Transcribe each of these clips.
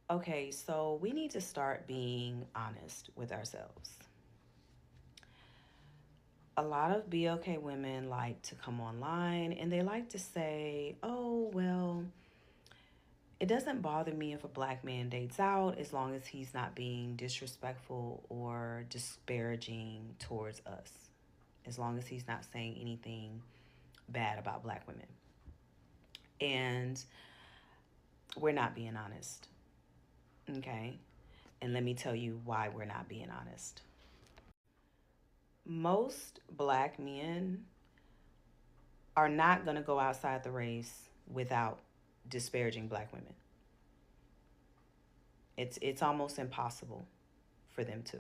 Okay, so we need to start being honest with ourselves. A lot of BLK women like to come online and they like to say, oh, well, it doesn't bother me if a black man dates out as long as he's not being disrespectful or disparaging towards us, as long as he's not saying anything bad about black women. And we're not being honest, okay? And let me tell you why we're not being honest. Most black men are not going to go outside the race without disparaging black women. It's almost impossible for them to.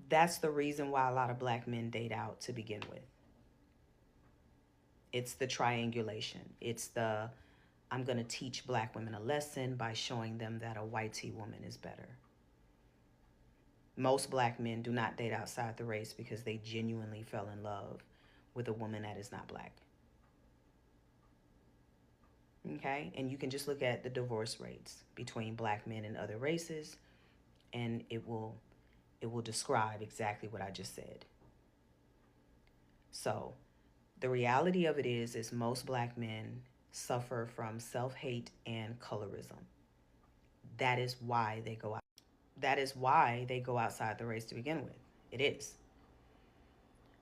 That's the reason why a lot of black men date out to begin with. It's the triangulation. It's the I'm going to teach black women a lesson by showing them that a white tea woman is better. Most black men do not date outside the race because they genuinely fell in love with a woman that is not black. Okay? And you can just look at the divorce rates between black men and other races, and it will describe exactly what I just said. So, the reality of it is most black men suffer from self-hate and colorism. That is why they go out. That is why they go outside the race to begin with. It is.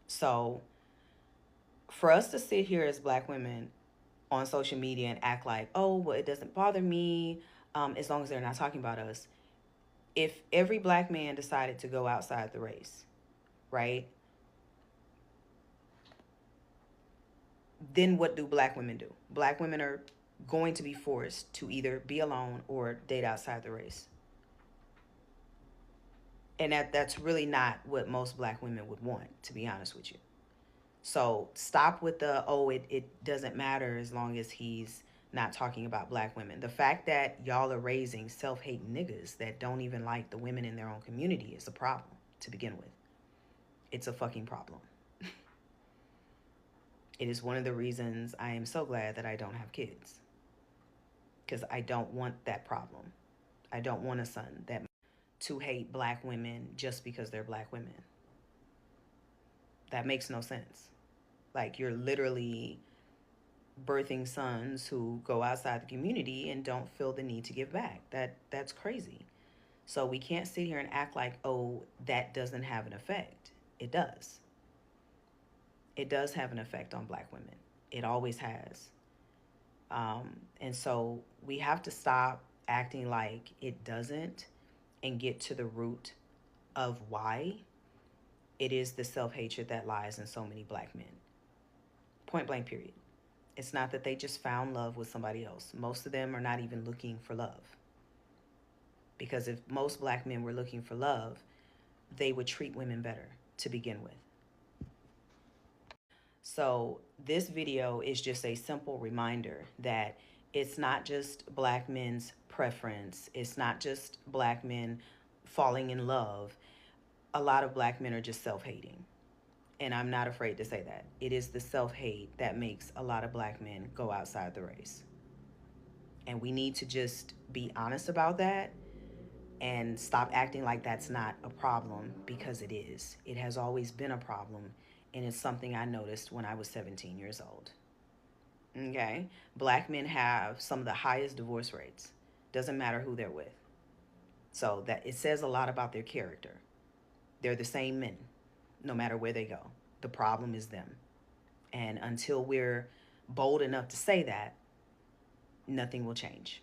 So, for us to sit here as black women on social media and act like, oh, well, it doesn't bother me as long as they're not talking about us. If every black man decided to go outside the race, right? Then what do black women do? Black women are going to be forced to either be alone or date outside the race. And that's really not what most black women would want, to be honest with you. So stop with the, oh, it doesn't matter as long as he's not talking about black women. The fact that y'all are raising self-hate niggas that don't even like the women in their own community is a problem to begin with. It's a fucking problem. It is one of the reasons I am so glad that I don't have kids. Because I don't want that problem. I don't want a son that to hate black women just because they're black women. That makes no sense. Like, you're literally birthing sons who go outside the community and don't feel the need to give back. That's crazy. So we can't sit here and act like, oh, that doesn't have an effect. It does. It does have an effect on black women. It always has. And so we have to stop acting like it doesn't and get to the root of why it is the self-hatred that lies in so many black men. Point blank, period. It's not that they just found love with somebody else. Most of them are not even looking for love. Because if most black men were looking for love, they would treat women better to begin with. So this video is just a simple reminder that it's not just black men's preference. It's not just black men falling in love. A lot of black men are just self-hating. And I'm not afraid to say that. It is the self-hate that makes a lot of black men go outside the race. And we need to just be honest about that and stop acting like that's not a problem, because it is. It has always been a problem, and it's something I noticed when I was 17 years old. Okay? Black men have some of the highest divorce rates. Doesn't matter who they're with. So that it says a lot about their character. They're the same men, no matter where they go. The problem is them. And until we're bold enough to say that, nothing will change.